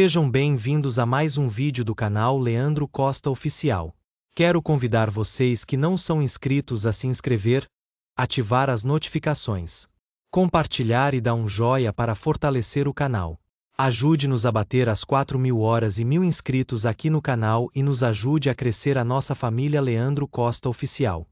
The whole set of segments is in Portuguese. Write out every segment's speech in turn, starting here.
Sejam bem-vindos a mais um vídeo do canal Leandro Costa Oficial. Quero convidar vocês que não são inscritos a se inscrever, ativar as notificações, compartilhar e dar um joinha para fortalecer o canal. Ajude-nos a bater as 4.000 horas e 1.000 inscritos aqui no canal e nos ajude a crescer a nossa família Leandro Costa Oficial.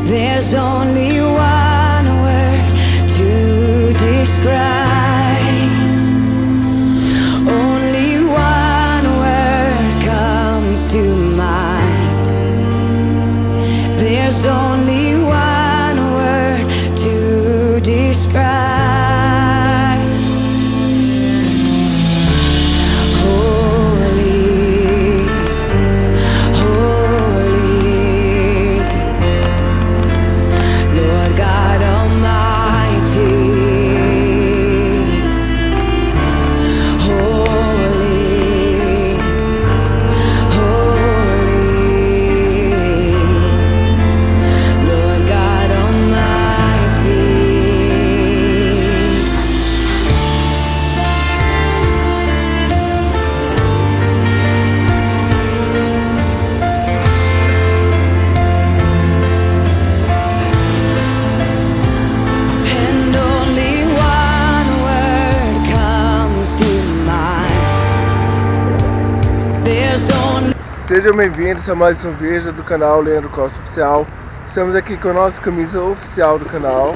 There's only one word to describe. Only one word comes to mind. There's only one word to describe. Sejam bem-vindos a mais um vídeo do canal Leandro Costa Oficial. Estamos aqui com a nossa camisa oficial do canal.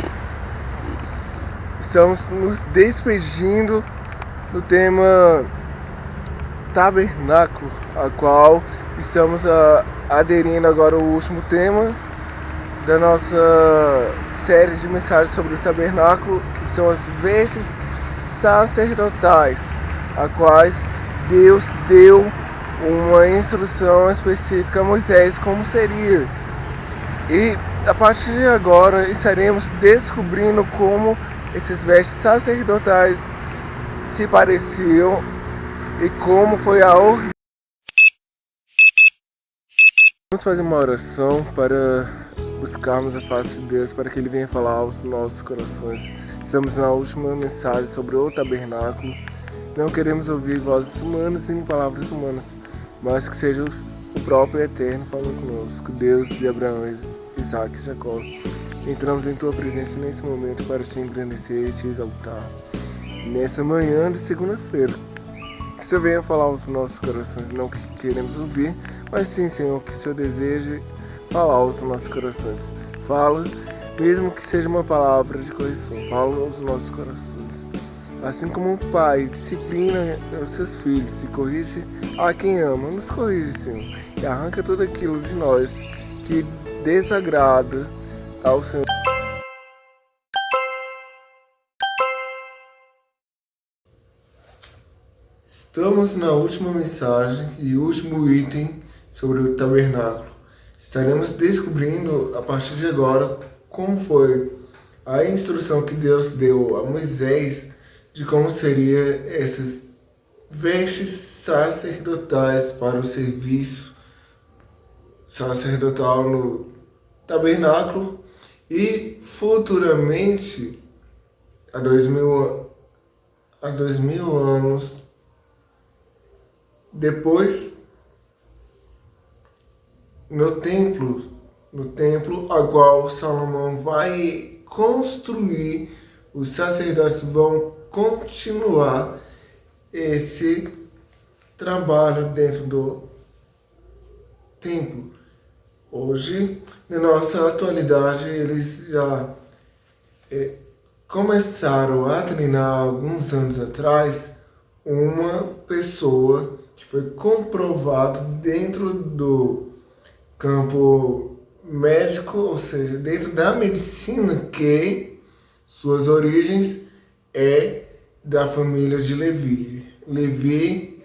Estamos nos despedindo do tema Tabernáculo, a qual estamos aderindo agora ao último tema da nossa série de mensagens sobre o tabernáculo, que são as vestes sacerdotais, a quais Deus deu uma instrução específica a Moisés como seria. E a partir de agora estaremos descobrindo como esses vestes sacerdotais se pareciam e como foi a ordem. Vamos fazer uma oração para buscarmos a face de Deus, para que Ele venha falar aos nossos corações. Estamos na última mensagem sobre o tabernáculo. Não queremos ouvir vozes humanas e nem palavras humanas, mas que seja o próprio Eterno falando conosco, Deus de Abraão, Isaac e Jacó. Entramos em Tua presença nesse momento para Te engrandecer e Te exaltar. Nessa manhã de segunda-feira, que o Senhor venha falar aos nossos corações, não que queremos ouvir, mas sim, Senhor, que o Senhor deseje falar aos nossos corações. Fala, mesmo que seja uma palavra de correção, fala aos nossos corações. Assim como o pai disciplina os seus filhos e corrige a quem ama, nos corrige, Senhor, e arranca tudo aquilo de nós que desagrada ao Senhor. Estamos na última mensagem e último item sobre o tabernáculo. Estaremos descobrindo a partir de agora como foi a instrução que Deus deu a Moisés de como seria essas vestes sacerdotais para o serviço sacerdotal no tabernáculo e futuramente há 2000 anos depois no templo a qual Salomão vai construir, os sacerdotes vão continuar esse trabalho dentro do templo. Hoje, na nossa atualidade, eles já começaram a treinar alguns anos atrás uma pessoa que foi comprovado dentro do campo médico, ou seja, dentro da medicina, que suas origens é da família de Levi. Levi,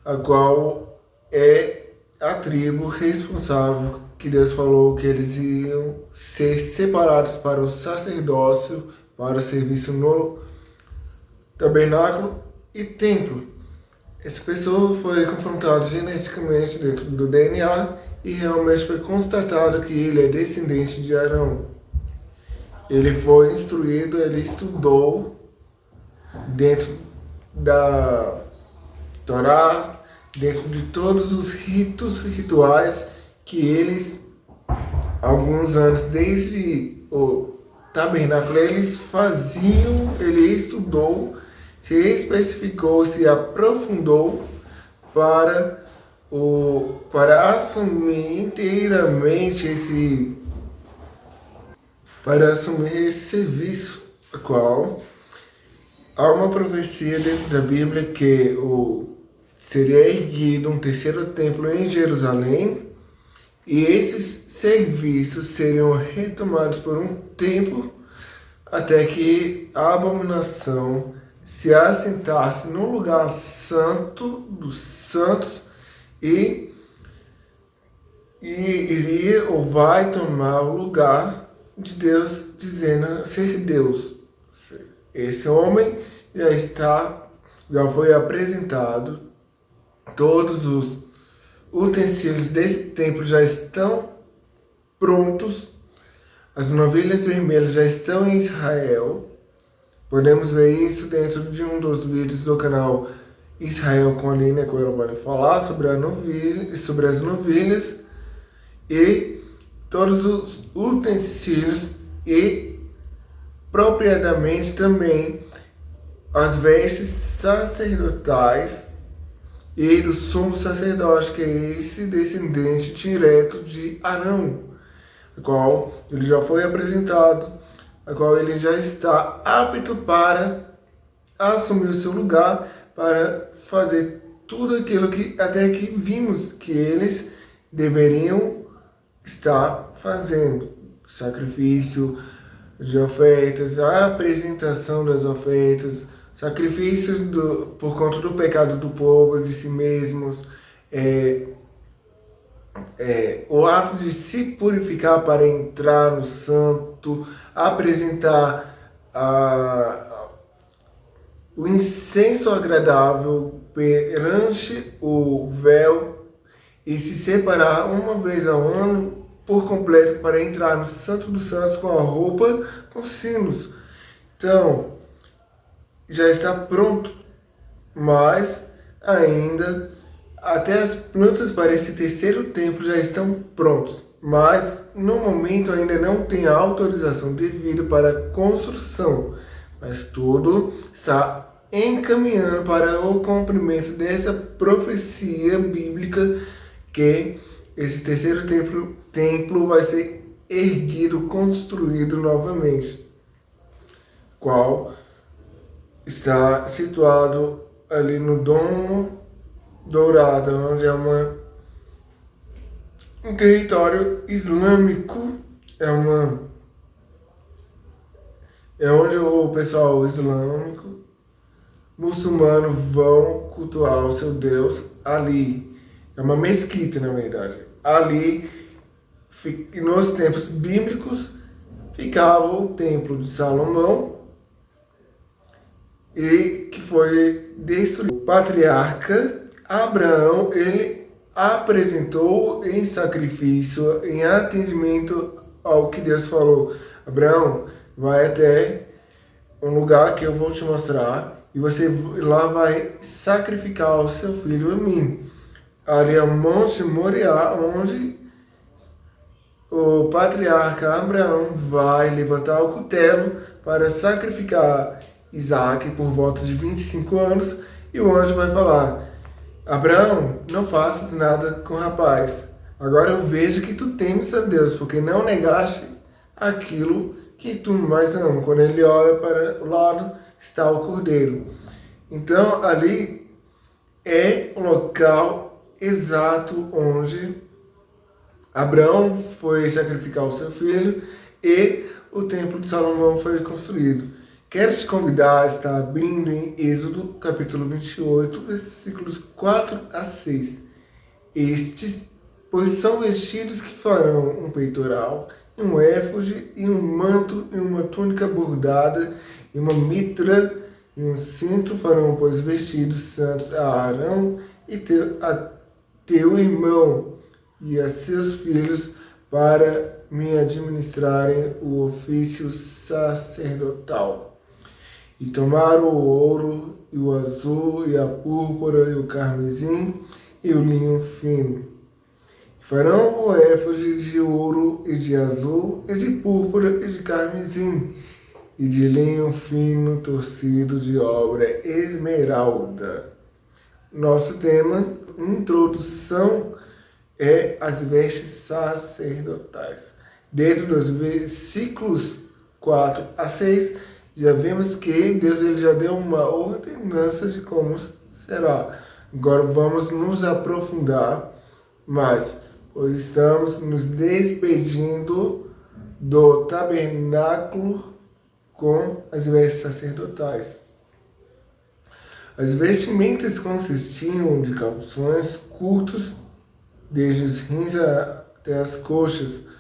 a qual é a tribo responsável que Deus falou que eles iam ser separados para o sacerdócio, para o serviço no tabernáculo e templo. Essa pessoa foi confrontada geneticamente dentro do DNA e realmente foi constatado que ele é descendente de Arão. Ele foi instruído, ele estudou dentro da Torá, dentro de todos os rituais que eles, alguns anos desde o tabernáculo, eles faziam, ele estudou, se especificou, se aprofundou para assumir inteiramente esse serviço, a qual há uma profecia dentro da Bíblia que seria erguido um terceiro templo em Jerusalém e esses serviços seriam retomados por um tempo até que a abominação se assentasse no lugar santo dos santos e iria ou vai tomar o lugar de Deus, dizendo ser Deus. Esse homem já foi apresentado, todos os utensílios desse templo já estão prontos, as novilhas vermelhas já estão em Israel. Podemos ver isso dentro de um dos vídeos do canal Israel com a Aline, que ela vai falar sobre as novilhas e todos os utensílios e propriamente também as vestes sacerdotais e do sumo sacerdote, que é esse descendente direto de Arão, a qual ele já foi apresentado, a qual ele já está apto para assumir o seu lugar, para fazer tudo aquilo que até aqui vimos que eles deveriam estar fazendo: sacrifício de ofertas, a apresentação das ofertas, sacrifícios por conta do pecado do povo, de si mesmos, o ato de se purificar para entrar no santo, apresentar o incenso agradável perante o véu e se separar uma vez ao ano por completo para entrar no Santo dos Santos com a roupa com sinos. Então, já está pronto, mas ainda até as plantas para esse terceiro templo já estão prontos, mas no momento ainda não tem a autorização devida para a construção, mas tudo está encaminhando para o cumprimento dessa profecia bíblica que esse terceiro templo vai ser erguido, construído novamente, qual está situado ali no Domo Dourado, onde é um território islâmico, é onde o pessoal islâmico, muçulmano vão cultuar o seu Deus ali. É uma mesquita, na verdade. Ali, nos tempos bíblicos, ficava o Templo de Salomão, e que foi destruído. O patriarca Abraão, ele apresentou em sacrifício, em atendimento ao que Deus falou: Abraão, vai até um lugar que eu vou te mostrar e você lá vai sacrificar o seu filho a mim. Ali é o Monte Moriá, onde o patriarca Abraão vai levantar o cutelo para sacrificar Isaac por volta de 25 anos, e o anjo vai falar: Abraão, não faças nada com o rapaz. Agora eu vejo que tu temes a Deus, porque não negaste aquilo que tu mais ama. Quando ele olha para o lado, está o cordeiro. Então, ali é o local exato onde Abraão foi sacrificar o seu filho e o Templo de Salomão foi construído. Quero te convidar a estar abrindo em Êxodo, capítulo 28, versículos 4 a 6. Estes, pois são vestidos que farão um peitoral, e um éfode, e um manto, e uma túnica bordada, e uma mitra, e um cinto farão, pois, vestidos santos a Arão e a teu irmão e a seus filhos, para me administrarem o ofício sacerdotal. E tomaram o ouro, e o azul, e a púrpura, e o carmesim, e o linho fino. E farão o éfode de ouro, e de azul, e de púrpura, e de carmesim, e de linho fino torcido de obra esmeralda. Nosso tema, introdução, é as vestes sacerdotais. Dentro dos versículos 4 a 6, já vimos que Deus ele já deu uma ordenança de como será. Agora vamos nos aprofundar mais, pois estamos nos despedindo do tabernáculo com as vestes sacerdotais. As vestimentas consistiam de calções curtos, desde os rins até as coxas,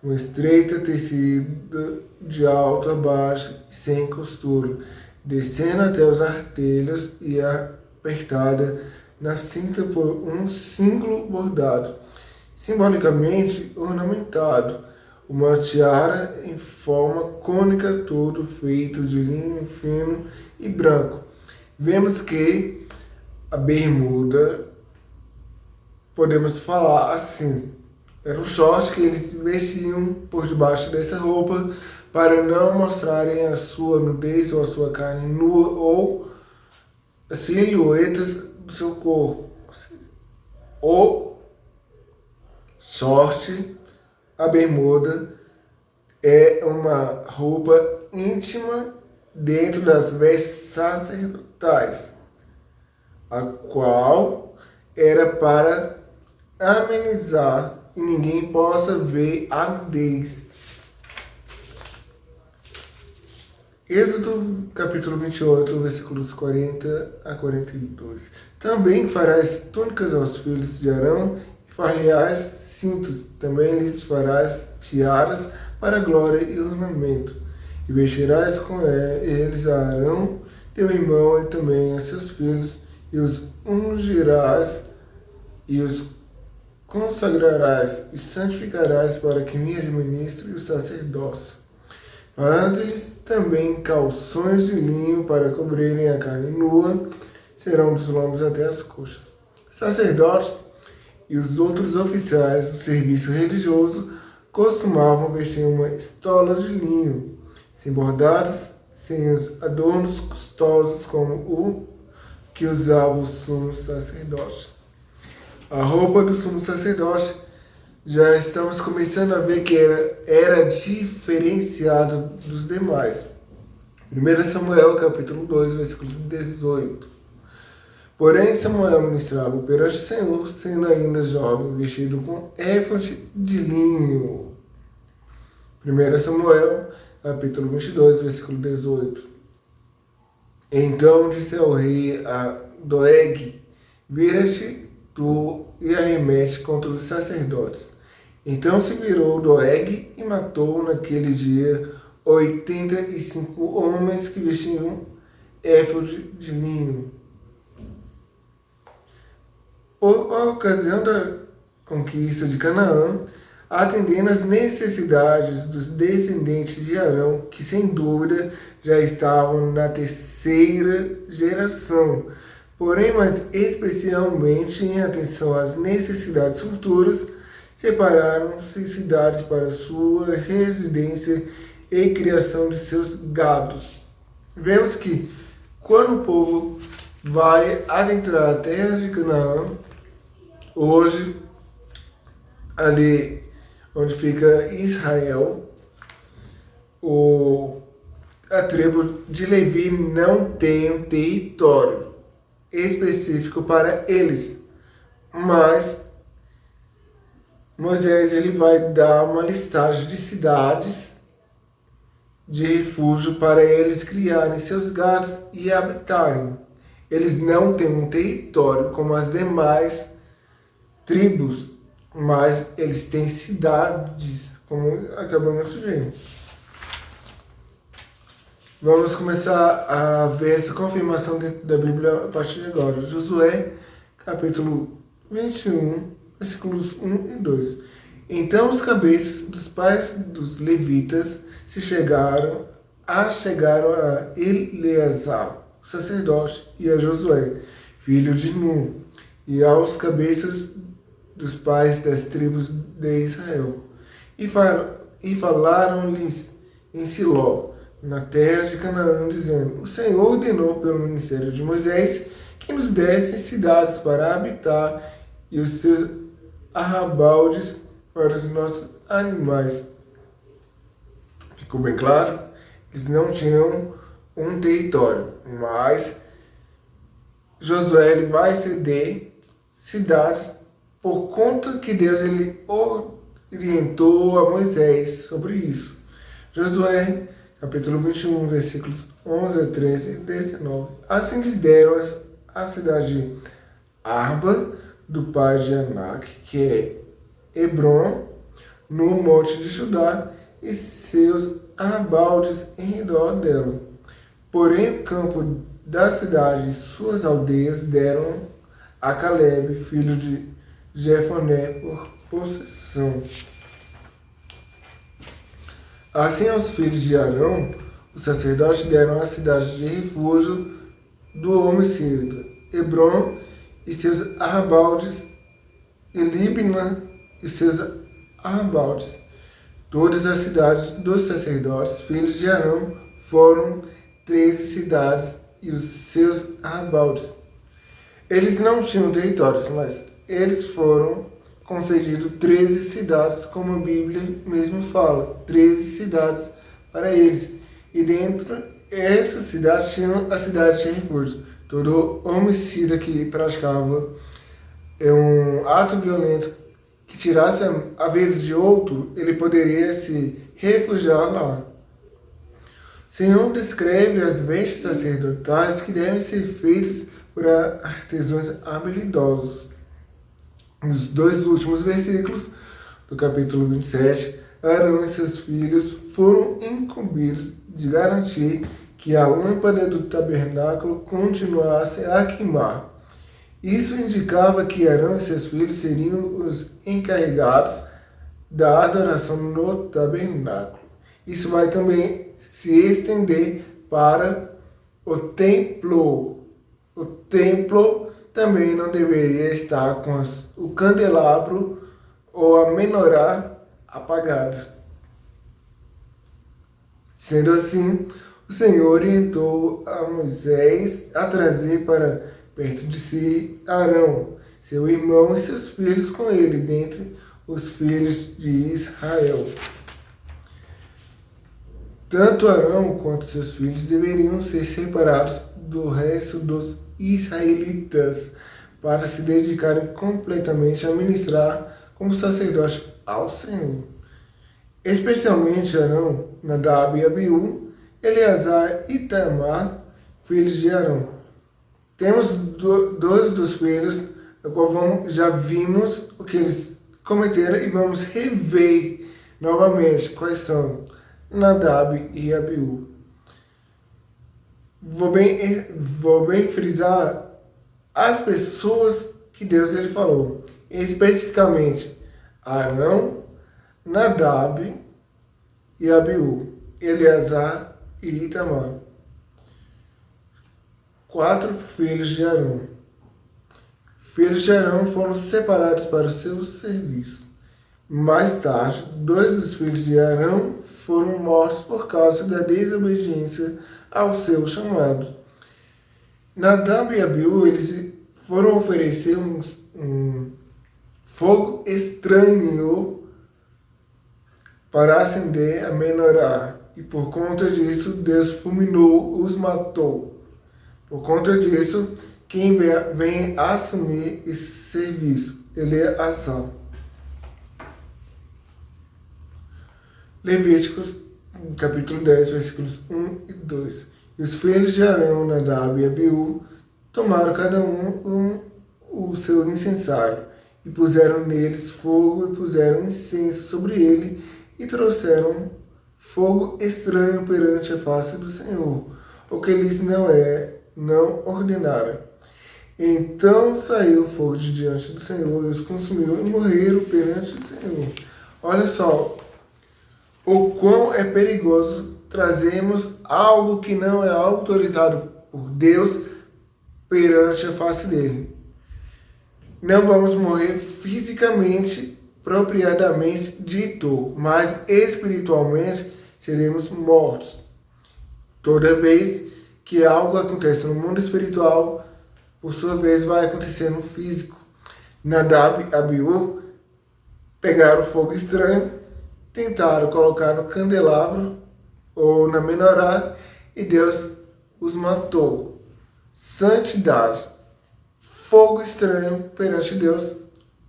uma estreita tecida de alto a baixo e sem costura, descendo até os artelhos e apertada na cinta por um símbolo bordado, simbolicamente ornamentado, uma tiara em forma cônica, todo feito de linho fino e branco. Vemos que a bermuda, podemos falar assim, era um short que eles vestiam por debaixo dessa roupa para não mostrarem a sua nudez ou a sua carne nua ou as silhuetas do seu corpo. O short, a bermuda, é uma roupa íntima dentro das vestes sacerdotais, a qual era para amenizar e ninguém possa ver a nudez. Êxodo capítulo 28, versículos 40 a 42. Também farás túnicas aos filhos de Arão e far-lhe-ás cintos. Também lhes farás tiaras para glória e ornamento. E vestirás com eles a Arão, teu irmão, e também a seus filhos, e os ungirás e os consagrarás e santificarás para que me administre o sacerdócio. Faz-lhes também calções de linho para cobrirem a carne nua, serão dos lombos até as coxas. Sacerdotes e os outros oficiais do serviço religioso costumavam vestir uma estola de linho, sem bordados, sem os adornos custosos como o que usava o sumo sacerdote. A roupa do sumo sacerdote, já estamos começando a ver que era diferenciado dos demais. 1 Samuel, capítulo 2, versículos 18. Porém, Samuel ministrava perante o Senhor, sendo ainda jovem, vestido com éfode de linho. 1 Samuel, capítulo 22, versículo 18. Então disse ao rei a Doeg: vira-te tu e arremete contra os sacerdotes. Então se virou Doeg e matou naquele dia 85 homens que vestiam éfode de linho. Por ocasião da conquista de Canaã, atendendo às necessidades dos descendentes de Arão, que sem dúvida já estavam na terceira geração, porém, mais especialmente em atenção às necessidades futuras, separaram-se cidades para sua residência e criação de seus gados. Vemos que quando o povo vai adentrar a terra de Canaã, hoje, ali onde fica Israel, a tribo de Levi não tem um território específico para eles, mas Moisés ele vai dar uma listagem de cidades de refúgio para eles criarem seus gados e habitarem. Eles não têm um território como as demais tribos, mas eles têm cidades, como acabamos de ver. Vamos começar a ver essa confirmação dentro da Bíblia a partir de agora. Josué, capítulo 21, versículos 1 e 2. Então os cabeças dos pais dos levitas chegaram a Eleazar, o sacerdote, e a Josué, filho de Nun, e aos cabeças dos pais das tribos de Israel. E falaram-lhes em Siló, na terra de Canaã, dizendo: o Senhor ordenou pelo ministério de Moisés que nos dessem cidades para habitar e os seus arrabaldes para os nossos animais. Ficou bem claro? Eles não tinham um território, mas Josué ele vai ceder cidades por conta que Deus ele orientou a Moisés sobre isso. Josué, capítulo 21, versículos 11 a 13 e 19. Assim lhes deram a cidade de Arba, do pai de Anak, que é Hebron, no monte de Judá, e seus arrabaldes em redor dela. Porém, o campo da cidade e suas aldeias deram a Caleb, filho de Jefoné, por possessão. Assim, aos filhos de Arão, os sacerdotes deram a cidade de refúgio do homicida, Hebron e seus arrabaldes, e Libna e seus arrabaldes. Todas as cidades dos sacerdotes, filhos de Arão, foram 13 cidades e os seus arrabaldes. Eles não tinham territórios, mas eles foram concedidos 13 cidades, como a Bíblia mesmo fala, 13 cidades para eles. E dentro essas cidades tinham a cidade de refúgio. Todo homicida que praticava um ato violento que tirasse a vida de outro, ele poderia se refugiar lá. O Senhor descreve as vestes sacerdotais que devem ser feitas por artesãos habilidosos. Nos dois últimos versículos do capítulo 27, Arão e seus filhos foram incumbidos de garantir que a lâmpada do tabernáculo continuasse a queimar. Isso indicava que Arão e seus filhos seriam os encarregados da adoração no tabernáculo. Isso vai também se estender para o templo. O templo também não deveria estar com o candelabro ou a menorá apagada. Sendo assim, o Senhor orientou a Moisés a trazer para perto de si Arão, seu irmão e seus filhos com ele, dentre os filhos de Israel. Tanto Arão quanto seus filhos deveriam ser separados do resto dos israelitas para se dedicarem completamente a ministrar como sacerdote ao Senhor. Especialmente Arão, Nadab e Abiú, Eleazar e Itamar, filhos de Arão. Temos dois dos filhos, a qual já vimos o que eles cometeram e vamos rever novamente quais são Nadab e Abiú. Vou bem frisar as pessoas que Deus ele falou, especificamente Arão, Nadab e Abiú, Eleazar e Itamar. 4 filhos de Arão. Filhos de Arão foram separados para o seu serviço. Mais tarde, 2 dos filhos de Arão foram mortos por causa da desobediência ao seu chamado. Nadab e Abiú, eles foram oferecer um fogo estranho para acender a menorá. E por conta disso, Deus fulminou, os matou. Por conta disso, quem vem assumir esse serviço? Eleazar. Levíticos, capítulo 10, versículos 1 e 2. E os filhos de Arão, Nadab e Abiú, tomaram cada um o seu incensário, e puseram neles fogo, e puseram incenso sobre ele, e trouxeram fogo estranho perante a face do Senhor, o que eles não ordenaram. Então saiu o fogo de diante do Senhor, e os consumiu, e morreram perante o Senhor. Olha só, o quão é perigoso trazermos algo que não é autorizado por Deus perante a face dele. Não vamos morrer fisicamente, propriamente dito, mas espiritualmente seremos mortos. Toda vez que algo acontece no mundo espiritual, por sua vez vai acontecer no físico. Nadab e Abiú pegaram fogo estranho, tentaram colocar no candelabro ou na menorá e Deus os matou. Santidade, fogo estranho perante Deus,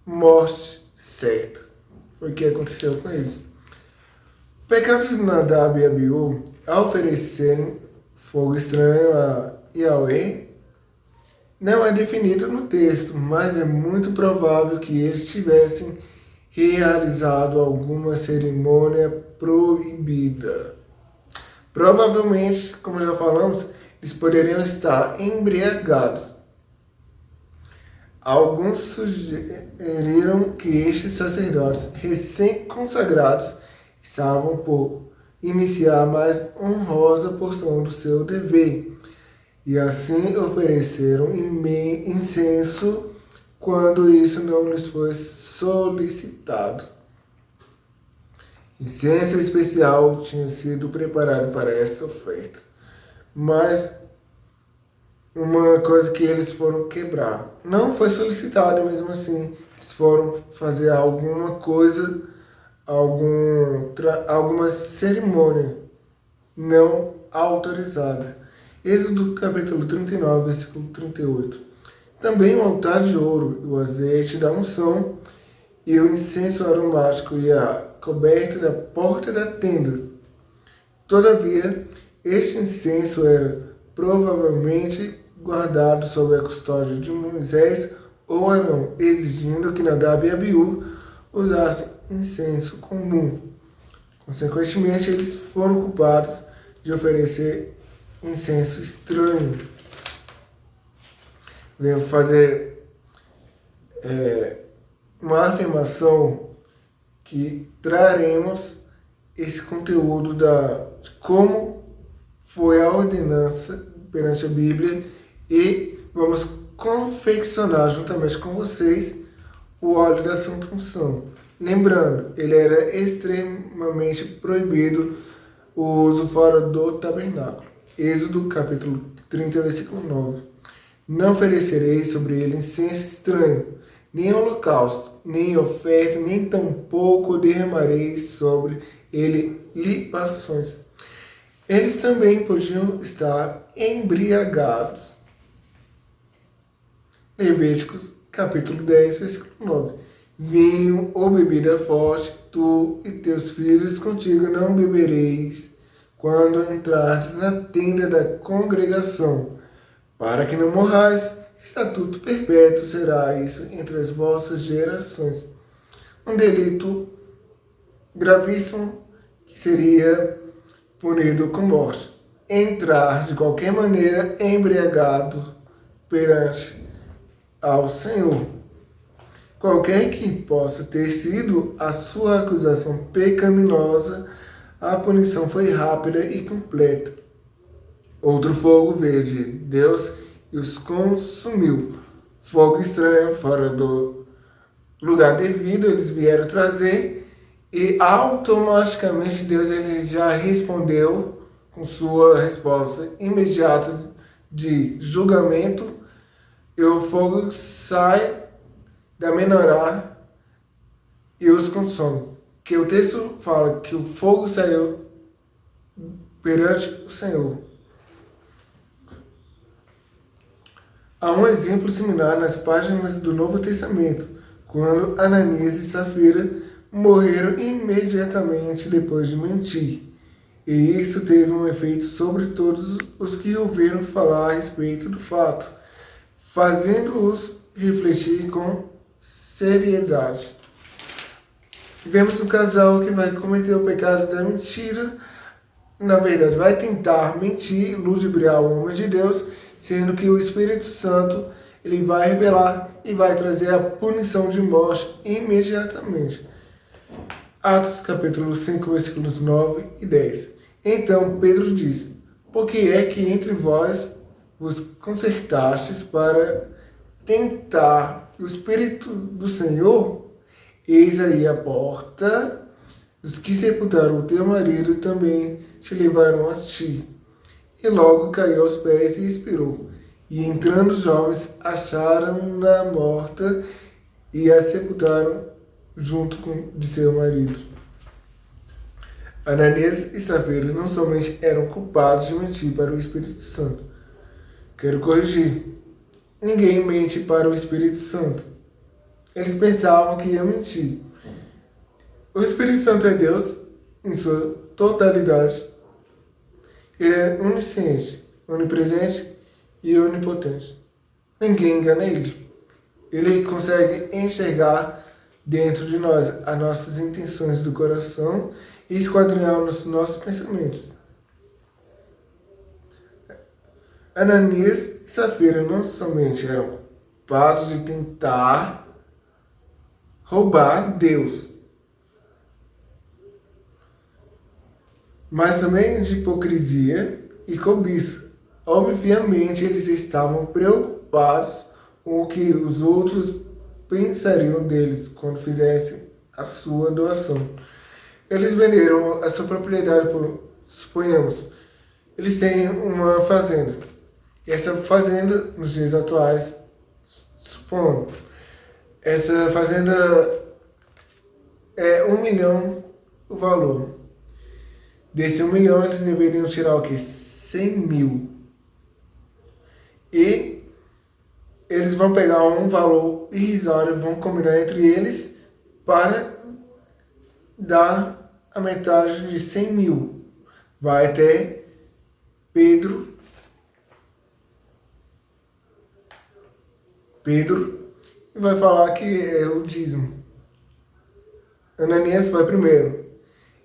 morte certa. Foi o que aconteceu com eles. O pecado de Nadab e Abiú, ao oferecerem fogo estranho a Yahweh, não é definido no texto, mas é muito provável que eles tivessem realizado alguma cerimônia proibida. Provavelmente, como já falamos, eles poderiam estar embriagados. Alguns sugeriram que estes sacerdotes recém-consagrados estavam por iniciar a mais honrosa porção do seu dever, e assim ofereceram incenso quando isso não lhes foi solicitado. Incenso especial tinha sido preparado para esta oferta, mas uma coisa que eles foram quebrar não foi solicitada, mesmo assim eles foram fazer alguma coisa, alguma cerimônia não autorizada. Êxodo capítulo 39, versículo 38. Também o altar de ouro, o azeite da unção e o incenso aromático e a coberta da porta da tenda. Todavia, este incenso era provavelmente guardado sob a custódia de Moisés ou Arão, exigindo que Nadab e Abiú usassem incenso comum. Consequentemente, eles foram culpados de oferecer incenso estranho. Venho fazer uma afirmação que traremos esse conteúdo de como foi a ordenança perante a Bíblia e vamos confeccionar juntamente com vocês o óleo da Santa Unção. Lembrando, ele era extremamente proibido o uso fora do tabernáculo. Êxodo capítulo 30, versículo 9. Não oferecerei sobre ele incenso estranho, nem holocausto, nem oferta, nem tampouco derramarei sobre ele libações. Eles também podiam estar embriagados. Levíticos, capítulo 10, versículo 9. Vinho ou bebida forte, tu e teus filhos contigo não bebereis quando entrardes na tenda da congregação, para que não morrais. Estatuto perpétuo será isso entre as vossas gerações. Um delito gravíssimo que seria punido com morte. Entrar de qualquer maneira embriagado perante ao Senhor. Qualquer que possa ter sido a sua acusação pecaminosa, a punição foi rápida e completa. Outro fogo veio de Deus e os consumiu. Fogo estranho fora do lugar devido, eles vieram trazer e automaticamente Deus ele já respondeu com sua resposta imediata de julgamento, e o fogo sai da menorá e os consome. Que o texto fala que o fogo saiu perante o Senhor. Há um exemplo similar nas páginas do Novo Testamento, quando Ananias e Safira morreram imediatamente depois de mentir. E isso teve um efeito sobre todos os que ouviram falar a respeito do fato, fazendo-os refletir com seriedade. Vemos um casal que vai cometer o pecado da mentira, na verdade vai tentar mentir, ludibriar o homem de Deus, sendo que o Espírito Santo ele vai revelar e vai trazer a punição de morte imediatamente. Atos capítulo 5, versículos 9 e 10. Então Pedro disse: por que é que entre vós vos concertastes para tentar o Espírito do Senhor? Eis aí a porta, os que sepultaram o teu marido também te levaram a ti. E logo caiu aos pés e expirou. E entrando os jovens, acharam-na morta e a sepultaram junto de seu marido. Ananias e Safira não somente eram culpados de mentir para o Espírito Santo. Quero corrigir. Ninguém mente para o Espírito Santo. Eles pensavam que iam mentir. O Espírito Santo é Deus em sua totalidade. Ele é onisciente, onipresente e onipotente. Ninguém engana ele. Ele consegue enxergar dentro de nós as nossas intenções do coração e esquadrinhar os nossos pensamentos. Ananias e Safira não somente eram culpados de tentar roubar Deus, mas também de hipocrisia e cobiça. Obviamente, eles estavam preocupados com o que os outros pensariam deles quando fizessem a sua doação. Eles venderam a sua propriedade por, suponhamos, eles têm uma fazenda. E essa fazenda, nos dias atuais, supondo, essa fazenda é 1 milhão o valor. Desse 1 milhão, eles deveriam tirar o quê? 100 mil. E eles vão pegar um valor irrisório, vão combinar entre eles para dar a metade de 100 mil. Vai até Pedro e vai falar que é o dízimo. Ananias vai primeiro.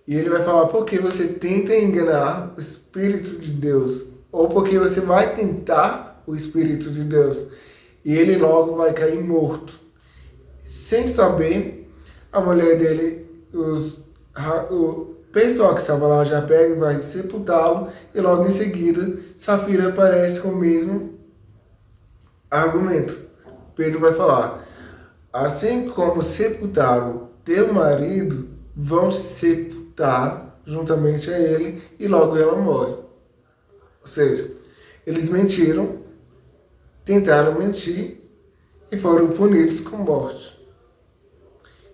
E ele vai falar: por que você tenta enganar o Espírito de Deus? Ou porque você vai tentar o Espírito de Deus? E ele logo vai cair morto. Sem saber, a mulher dele, o pessoal que estava lá já pega e vai sepultá-lo. E logo em seguida, Safira aparece com o mesmo argumento. Pedro vai falar: assim como sepultaram teu marido, vão sepultar juntamente a ele, e logo ela morre. Ou seja, eles mentiram, tentaram mentir e foram punidos com morte.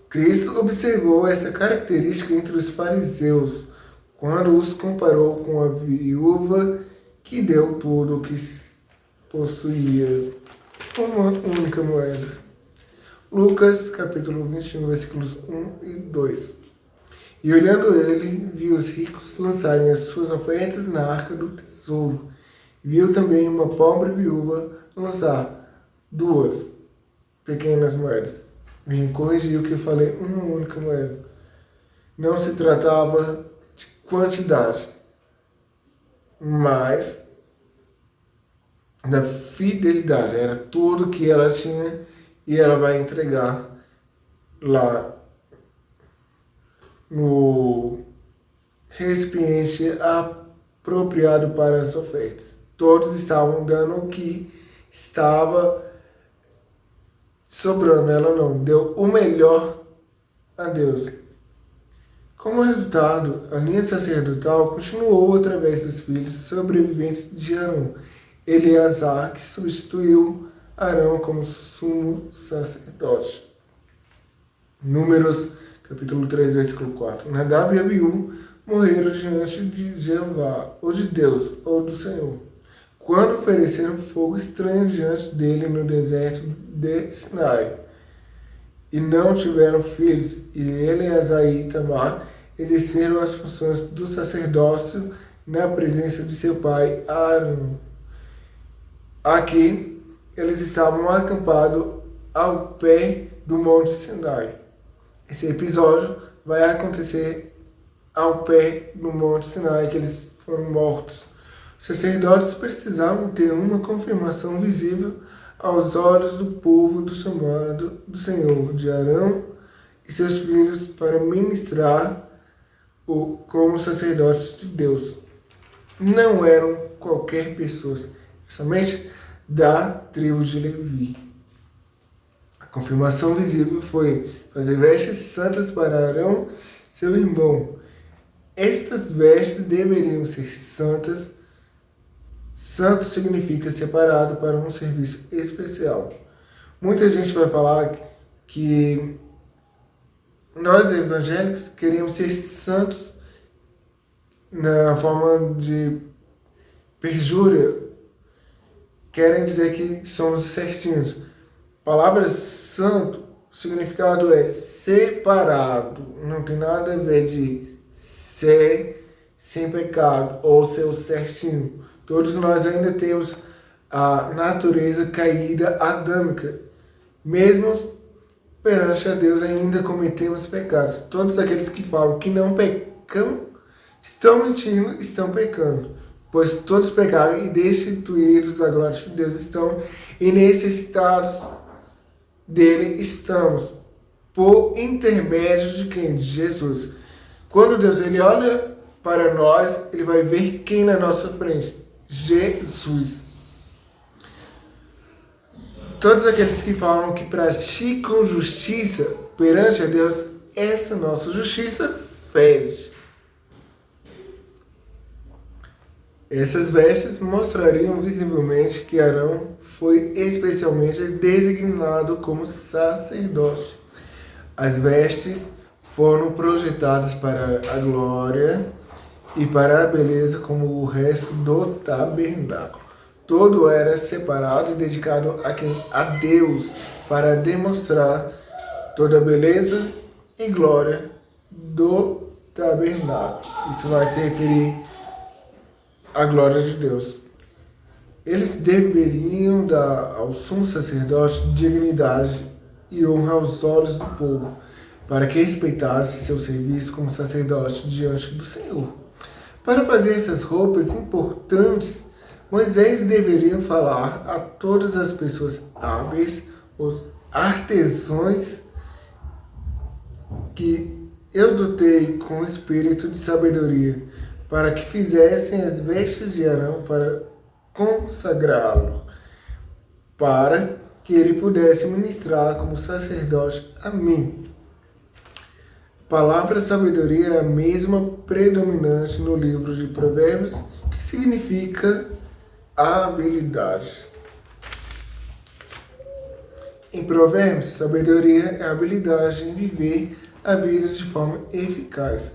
Cristo observou essa característica entre os fariseus quando os comparou com a viúva que deu tudo o que possuía, uma única moeda. Lucas, capítulo 21, versículos 1 e 2. E olhando ele, viu os ricos lançarem as suas ofertas na arca do tesouro. Viu também uma pobre viúva lançar 2 pequenas moedas. Vim corrigir o que eu falei, uma única moeda. Não se tratava de quantidade, mas da fidelidade. Era tudo que ela tinha e ela vai entregar lá no recipiente apropriado para as ofertas. Todos estavam dando o que estava sobrando. Ela não deu o melhor a Deus. Como resultado, a linha sacerdotal continuou através dos filhos sobreviventes de Arão, Eleazar, que substituiu Arão como sumo sacerdote. Números, capítulo 3, versículo 4. Nadab e Abiú morreram diante de Jeová, ou de Deus, ou do Senhor, quando ofereceram fogo estranho diante dele no deserto de Sinai. E não tiveram filhos, e Eleazar e Itamar exerceram as funções do sacerdócio na presença de seu pai Arão. Aqui, eles estavam acampados ao pé do Monte Sinai. Esse episódio vai acontecer ao pé do Monte Sinai, que eles foram mortos. Os sacerdotes precisavam ter uma confirmação visível aos olhos do povo do chamado do Senhor, de Arão e seus filhos, para ministrar como sacerdotes de Deus. Não eram qualquer pessoa, somente da tribo de Levi. A confirmação visível foi fazer vestes santas para Arão, seu irmão. Estas vestes deveriam ser santas. Santo significa separado para um serviço especial. Muita gente vai falar que nós evangélicos queremos ser santos na forma de perjúria. Querem dizer que somos certinhos. A palavra santo, o significado é separado. Não tem nada a ver de ser sem pecado ou ser o certinho. Todos nós ainda temos a natureza caída adâmica. Mesmo perante a Deus ainda cometemos pecados. Todos aqueles que falam que não pecam, estão mentindo, estão pecando. Pois todos pecaram e destituídos da glória de Deus estão, e necessitados dele estamos. Por intermédio de quem? De Jesus. Quando Deus ele olha para nós, ele vai ver quem na nossa frente? Jesus. Todos aqueles que falam que praticam justiça perante a Deus, essa nossa justiça fede. Essas vestes mostrariam visivelmente que Arão foi especialmente designado como sacerdote. As vestes foram projetadas para a glória e para a beleza como o resto do tabernáculo. Todo era separado e dedicado a quem? A Deus, para demonstrar toda a beleza e glória do tabernáculo. Isso vai se referir à glória de Deus. Eles deveriam dar ao sumo sacerdote dignidade e honra aos olhos do povo, para que respeitasse seu serviço como sacerdote diante do Senhor. Para fazer essas roupas importantes, Moisés deveria falar a todas as pessoas hábeis, os artesãos que eu dotei com o espírito de sabedoria, para que fizessem as vestes de Arão para consagrá-lo, para que ele pudesse ministrar como sacerdote a mim. A palavra sabedoria é a mesma predominante no livro de Provérbios, que significa habilidade. Em Provérbios, sabedoria é a habilidade em viver a vida de forma eficaz.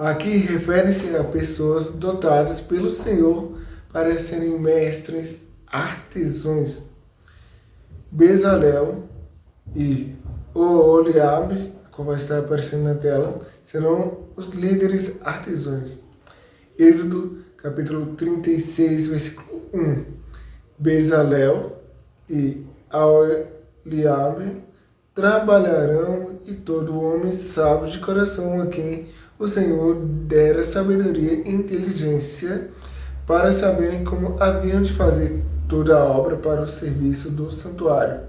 Aqui refere-se a pessoas dotadas pelo Senhor para serem mestres artesãos. Bezalel e Oholiabe, como vai estar aparecendo na tela, serão os líderes artesãos. Êxodo, capítulo 36, versículo 1. Bezalel e Oholiabe trabalharão, e todo homem sábio de coração a quem o Senhor dera sabedoria e inteligência para saberem como haviam de fazer toda a obra para o serviço do santuário,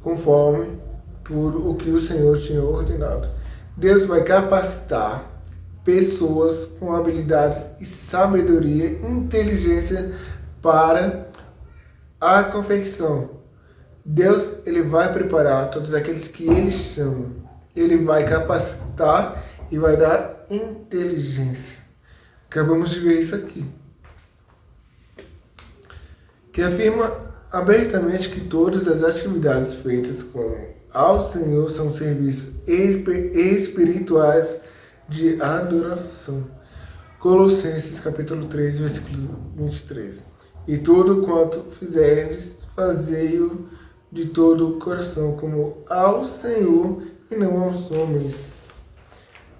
conforme tudo o que o Senhor tinha ordenado. Deus vai capacitar pessoas com habilidades e sabedoria e inteligência para a confecção. Deus, ele vai preparar todos aqueles que ele chama. Ele vai capacitar e vai dar inteligência. Acabamos de ver isso aqui. Que afirma abertamente que todas as atividades feitas ao Senhor são serviços espirituais de adoração. Colossenses capítulo 3, versículo 23. E tudo quanto fizerdes, fazei-o de todo o coração, como ao Senhor e não aos homens.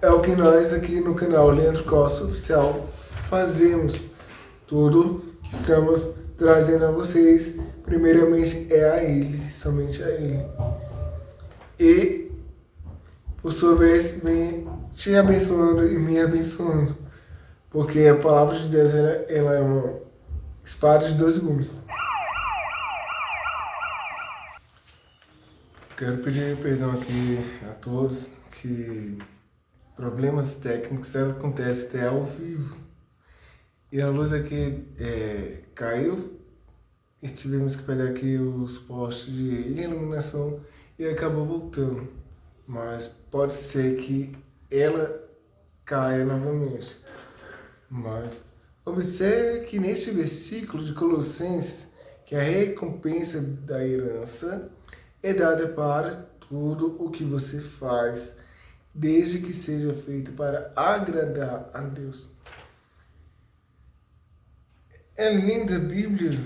É o que nós aqui no canal Leandro Costa Oficial fazemos. Tudo que estamos trazendo a vocês, primeiramente é a Ele, somente a Ele. E, por sua vez, vem te abençoando e me abençoando. Porque a palavra de Deus, ela é uma espada de 12 gumes. Quero pedir perdão aqui a todos que problemas técnicos acontecem até ao vivo. E a luz aqui caiu e tivemos que pegar aqui os postes de iluminação e acabou voltando. Mas pode ser que ela caia novamente. Mas observe que neste versículo de Colossenses, que a recompensa da herança é dada para tudo o que você faz, desde que seja feito para agradar a Deus. É linda a Bíblia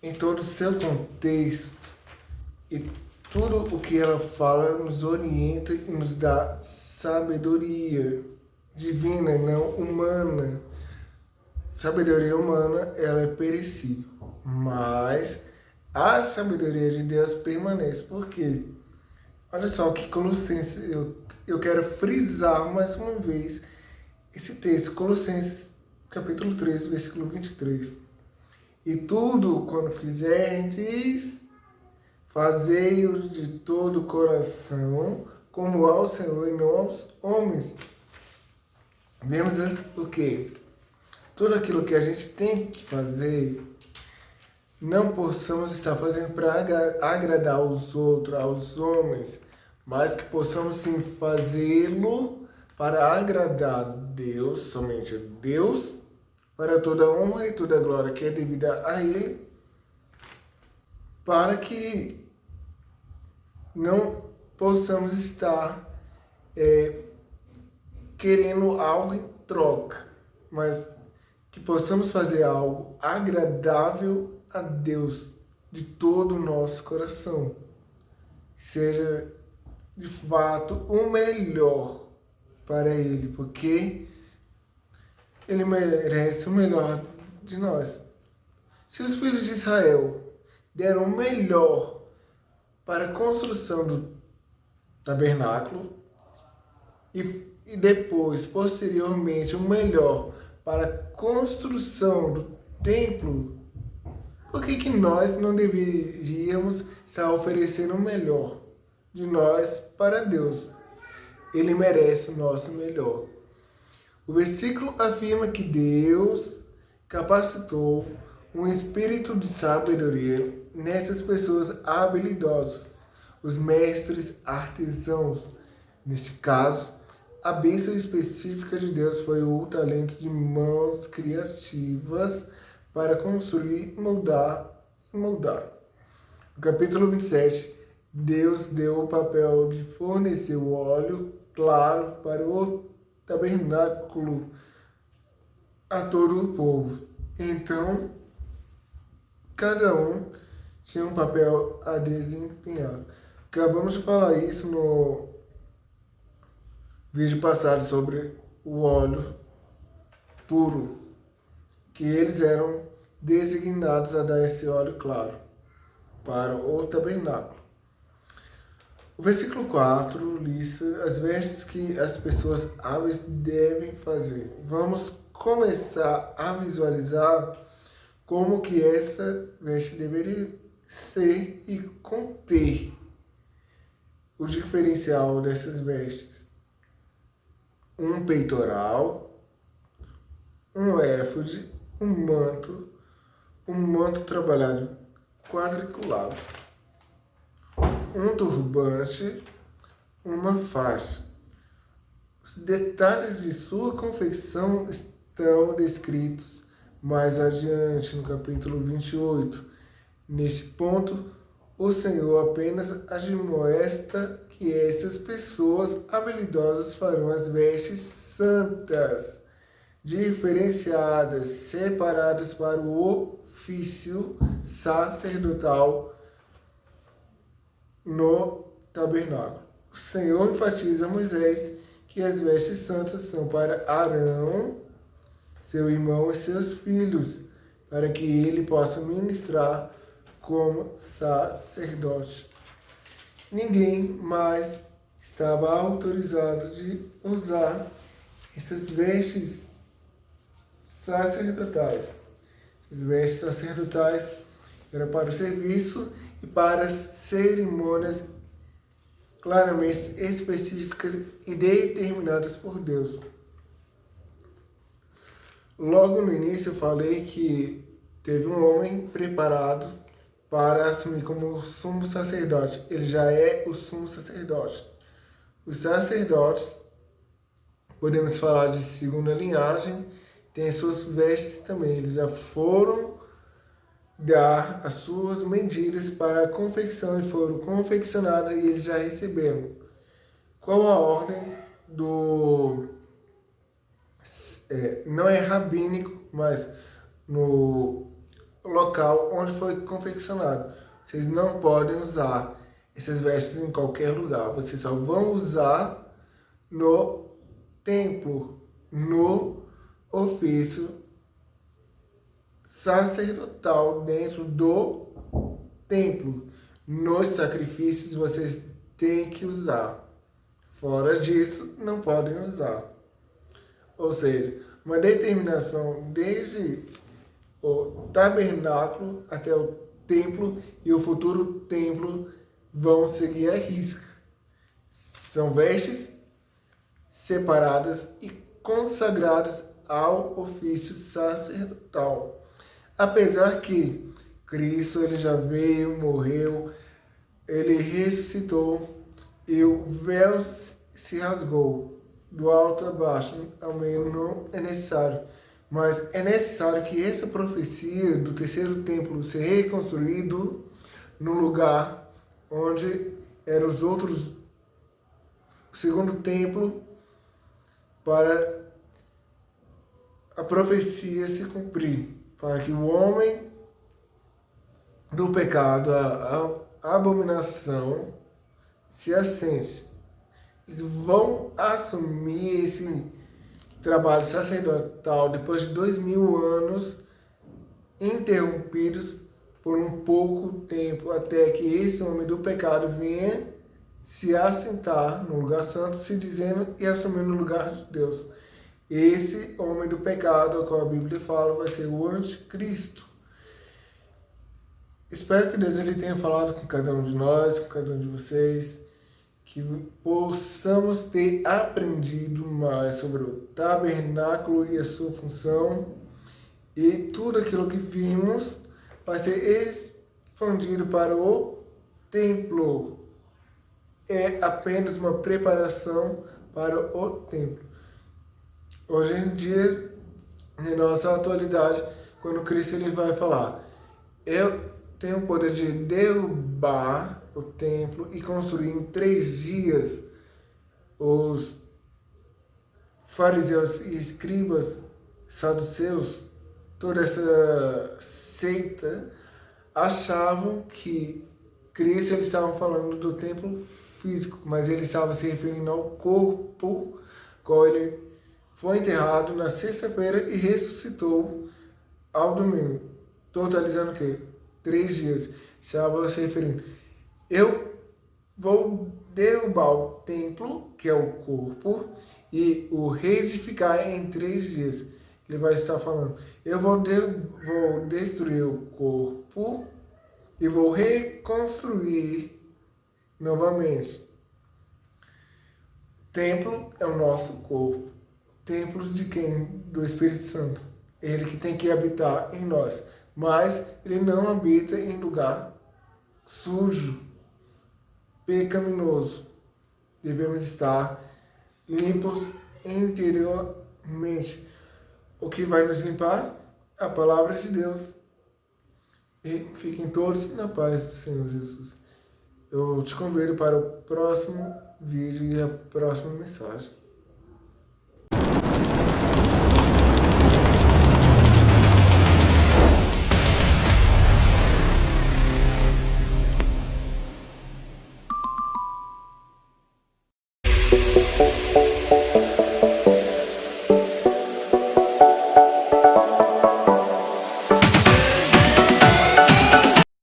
em todo o seu contexto, e tudo o que ela fala nos orienta e nos dá sabedoria divina, não humana. Sabedoria humana, ela é perecível, mas a sabedoria de Deus permanece. Por quê? Olha só que Colossenses, eu quero frisar mais uma vez esse texto, Colossenses capítulo 3, versículo 23. E tudo, quando fizerdes, fazei-o de todo o coração, como ao Senhor e não aos homens. Vemos o quê? Tudo aquilo que a gente tem que fazer, não possamos estar fazendo para agradar aos outros, aos homens, mas que possamos sim fazê-lo para agradar a Deus, somente a Deus, para toda a honra e toda a glória que é devida a Ele, para que não possamos estar querendo algo em troca, mas que possamos fazer algo agradável a Deus de todo o nosso coração, que seja de fato o melhor para Ele, porque Ele merece o melhor de nós. Se os filhos de Israel deram o melhor para a construção do tabernáculo e depois, posteriormente, o melhor para a construção do templo, por que nós não deveríamos estar oferecendo o melhor de nós para Deus? Ele merece o nosso melhor. O versículo afirma que Deus capacitou um espírito de sabedoria nessas pessoas habilidosas, os mestres artesãos. Neste caso, a bênção específica de Deus foi o talento de mãos criativas para construir, moldar e moldar. No capítulo 27, Deus deu o papel de fornecer o óleo claro para o tabernáculo a todo o povo. Então, cada um tinha um papel a desempenhar. Acabamos de falar isso no vídeo passado sobre o óleo puro, que eles eram designados a dar esse óleo claro para o tabernáculo. O versículo 4 lista as vestes que as pessoas hábeis devem fazer. Vamos começar a visualizar como que essa veste deveria ser e conter o diferencial dessas vestes. Um peitoral, um éfode, um manto trabalhado quadriculado, um turbante, uma faixa. Os detalhes de sua confecção estão descritos mais adiante no capítulo 28. Nesse ponto, o Senhor apenas admoesta que essas pessoas habilidosas farão as vestes santas, diferenciadas, separadas para o ofício sacerdotal no tabernáculo. O Senhor enfatiza a Moisés que as vestes santas são para Arão, seu irmão e seus filhos, para que ele possa ministrar como sacerdote. Ninguém mais estava autorizado de usar essas vestes sacerdotais. As vestes sacerdotais eram para o serviço e para as cerimônias claramente específicas e determinadas por Deus. Logo no início eu falei que teve um homem preparado para assumir como sumo sacerdote. Ele já é o sumo sacerdote. Os sacerdotes, podemos falar de segunda linhagem, têm suas vestes também. Eles já foram dar as suas medidas para a confecção e foram confeccionadas e eles já receberam. Qual a ordem do... não é rabínico, mas no local onde foi confeccionado. Vocês não podem usar essas vestes em qualquer lugar. Vocês só vão usar no templo, no ofício sacerdotal dentro do templo. Nos sacrifícios vocês têm que usar. Fora disso, não podem usar. Ou seja, uma determinação desde o tabernáculo até o templo e o futuro templo vão seguir a risca. São vestes separadas e consagradas ao ofício sacerdotal. Apesar que Cristo ele já veio, morreu, ele ressuscitou e o véu se rasgou do alto a baixo, ao meio não é necessário. Mas é necessário que essa profecia do terceiro templo seja reconstruído no lugar onde eram os outros, o segundo templo, para a profecia se cumprir, para que o homem do pecado, a abominação, se assente. Eles vão assumir esse trabalho sacerdotal depois de 2000 anos interrompidos por um pouco tempo, até que esse homem do pecado venha se assentar no lugar santo, se dizendo e assumindo o lugar de Deus. Esse homem do pecado, a qual a Bíblia fala, vai ser o anticristo. Espero que Deus ele tenha falado com cada um de nós, com cada um de vocês, que possamos ter aprendido mais sobre o tabernáculo e a sua função, e tudo aquilo que vimos vai ser expandido para o templo. É apenas uma preparação para o templo. Hoje em dia, na nossa atualidade, quando Cristo ele vai falar, eu tenho o poder de derrubar o templo e construir em 3 dias os fariseus e escribas, saduceus, toda essa seita, achavam que Cristo, eles estavam falando do templo físico, mas ele estava se referindo ao corpo, qual ele foi enterrado na sexta-feira e ressuscitou ao domingo, totalizando o quê? 3 dias. Estava se referindo. Eu vou derrubar o templo, que é o corpo, e o reedificar em 3 dias. Ele vai estar falando, eu vou destruir o corpo e vou reconstruir novamente. Templo é o nosso corpo. Templo de quem? Do Espírito Santo. Ele que tem que habitar em nós. Mas ele não habita em lugar sujo, pecaminoso. Devemos estar limpos interiormente. O que vai nos limpar? A palavra de Deus. E fiquem todos na paz do Senhor Jesus. Eu te convido para o próximo vídeo e a próxima mensagem.